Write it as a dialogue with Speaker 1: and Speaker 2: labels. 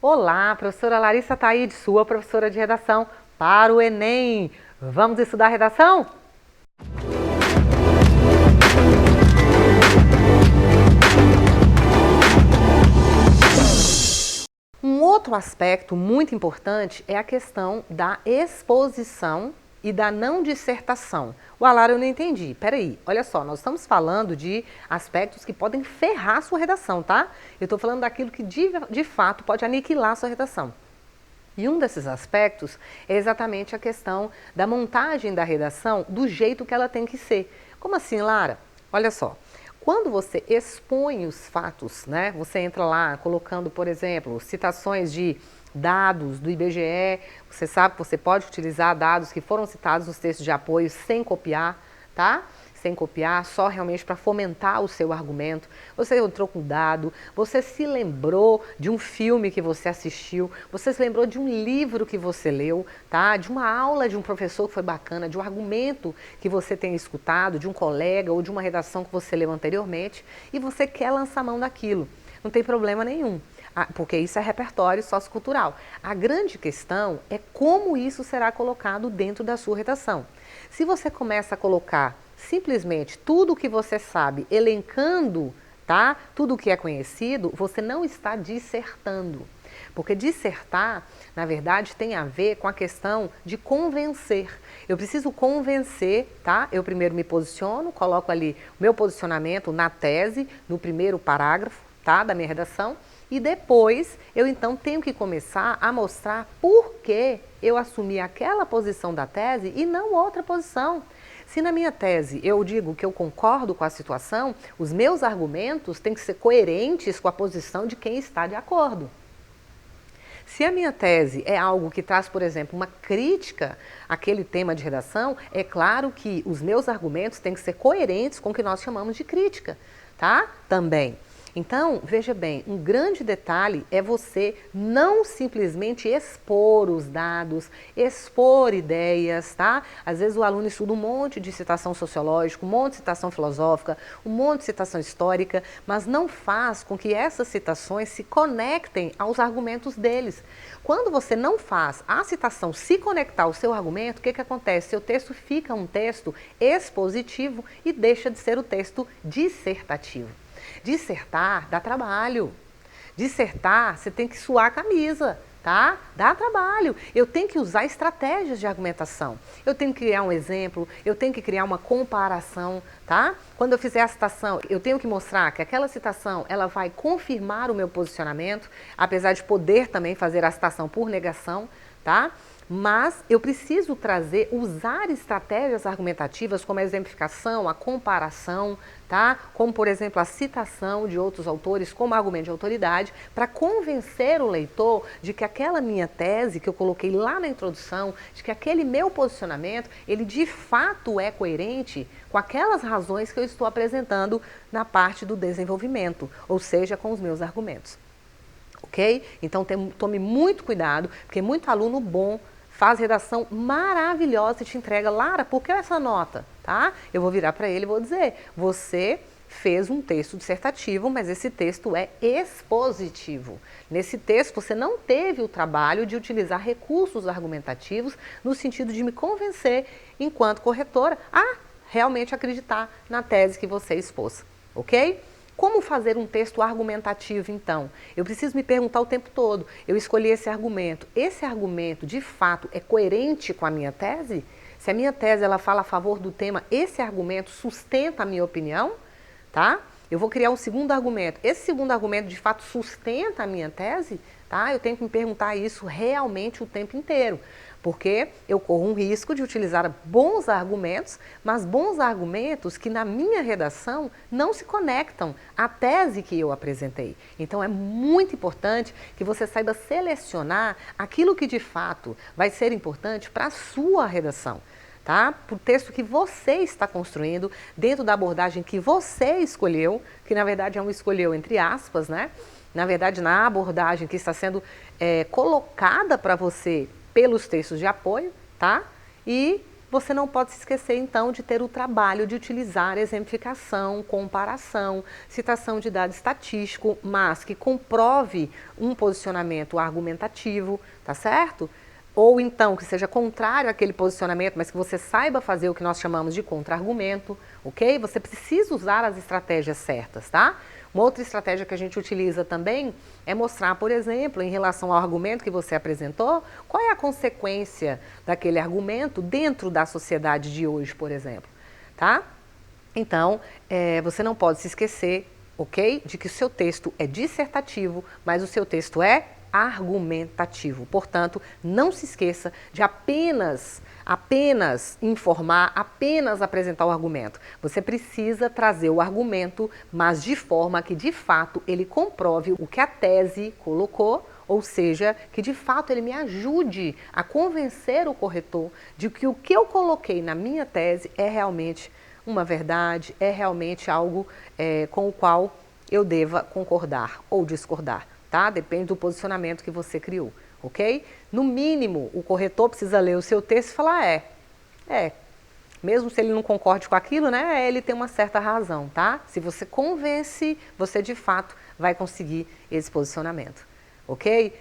Speaker 1: Olá, professora Larissa Taide, sua professora de redação para o Enem. Vamos estudar redação? Um outro aspecto muito importante é a questão da exposição e da não dissertação. O Alara, eu não entendi. Peraí, olha só, nós estamos falando de aspectos que podem ferrar a sua redação, tá? Eu estou falando daquilo que de fato pode aniquilar a sua redação. E um desses aspectos é exatamente a questão da montagem da redação do jeito que ela tem que ser. Como assim, Lara? Olha só. Quando você expõe os fatos, né? Você entra lá colocando, por exemplo, citações de dados do IBGE, você sabe que você pode utilizar dados que foram citados nos textos de apoio sem copiar, tá? Sem copiar, só realmente para fomentar o seu argumento. Você entrou com dado, você se lembrou de um filme que você assistiu, você se lembrou de um livro que você leu, tá? De uma aula de um professor que foi bacana, de um argumento que você tem escutado, de um colega ou de uma redação que você leu anteriormente e você quer lançar mão daquilo. Não tem problema nenhum, porque isso é repertório sociocultural. A grande questão é como isso será colocado dentro da sua redação. Se você começa a colocar simplesmente tudo o que você sabe, elencando, tá? Tudo o que é conhecido, você não está dissertando. Porque dissertar, na verdade, tem a ver com a questão de convencer. Eu preciso convencer, tá? Eu primeiro me posiciono, coloco ali o meu posicionamento na tese, no primeiro parágrafo, tá? Da minha redação. E depois, eu então tenho que começar a mostrar por que eu assumi aquela posição da tese e não outra posição. Se na minha tese eu digo que eu concordo com a situação, os meus argumentos têm que ser coerentes com a posição de quem está de acordo. Se a minha tese é algo que traz, por exemplo, uma crítica àquele tema de redação, é claro que os meus argumentos têm que ser coerentes com o que nós chamamos de crítica, tá? Também. Então, veja bem, um grande detalhe é você não simplesmente expor os dados, expor ideias, tá? Às vezes o aluno estuda um monte de citação sociológica, um monte de citação filosófica, um monte de citação histórica, mas não faz com que essas citações se conectem aos argumentos deles. Quando você não faz a citação se conectar ao seu argumento, o que acontece? Seu texto fica um texto expositivo e deixa de ser o texto dissertativo. Dissertar dá trabalho. Dissertar, você tem que suar a camisa, tá? Dá trabalho. Eu tenho que usar estratégias de argumentação. Eu tenho que criar um exemplo, eu tenho que criar uma comparação, tá? Quando eu fizer a citação, eu tenho que mostrar que aquela citação, ela vai confirmar o meu posicionamento, apesar de poder também fazer a citação por negação, tá? Mas eu preciso usar estratégias argumentativas como a exemplificação, a comparação, tá? Como, por exemplo, a citação de outros autores como argumento de autoridade, para convencer o leitor de que aquela minha tese que eu coloquei lá na introdução, de que aquele meu posicionamento, ele de fato é coerente com aquelas razões que eu estou apresentando na parte do desenvolvimento, ou seja, com os meus argumentos. Ok? Então tome muito cuidado, porque muito aluno bom faz redação maravilhosa e te entrega, Lara, por que essa nota? Tá? Eu vou virar para ele e vou dizer, você fez um texto dissertativo, mas esse texto é expositivo. Nesse texto você não teve o trabalho de utilizar recursos argumentativos no sentido de me convencer, enquanto corretora, a realmente acreditar na tese que você expôs. Ok? Como fazer um texto argumentativo, então? Eu preciso me perguntar o tempo todo, eu escolhi esse argumento de fato é coerente com a minha tese? Se a minha tese ela fala a favor do tema, esse argumento sustenta a minha opinião? Tá? Eu vou criar um segundo argumento. Esse segundo argumento de fato sustenta a minha tese? Tá? Eu tenho que me perguntar isso realmente o tempo inteiro, porque eu corro um risco de utilizar bons argumentos, mas bons argumentos que na minha redação não se conectam à tese que eu apresentei. Então é muito importante que você saiba selecionar aquilo que de fato vai ser importante para a sua redação. Tá? Para o texto que você está construindo, dentro da abordagem que você escolheu, que na verdade é um escolheu entre aspas, né? Na verdade, na abordagem que está sendo colocada para você pelos textos de apoio, tá? E você não pode se esquecer então de ter o trabalho de utilizar exemplificação, comparação, citação de dado estatístico, mas que comprove um posicionamento argumentativo, tá certo? Ou então que seja contrário àquele posicionamento, mas que você saiba fazer o que nós chamamos de contra-argumento, ok? Você precisa usar as estratégias certas, tá? Uma outra estratégia que a gente utiliza também é mostrar, por exemplo, em relação ao argumento que você apresentou, qual é a consequência daquele argumento dentro da sociedade de hoje, por exemplo, tá? Então, você não pode se esquecer, ok? De que o seu texto é dissertativo, mas o seu texto é argumentativo. Portanto, não se esqueça de apenas informar, apenas apresentar o argumento. Você precisa trazer o argumento, mas de forma que de fato ele comprove o que a tese colocou, ou seja, que de fato ele me ajude a convencer o corretor de que o que eu coloquei na minha tese é realmente uma verdade, é realmente algo com o qual eu deva concordar ou discordar. Tá? Depende do posicionamento que você criou, ok? No mínimo, o corretor precisa ler o seu texto e falar, mesmo se ele não concorde com aquilo, né, ele tem uma certa razão, tá? Se você convence, você de fato vai conseguir esse posicionamento, ok?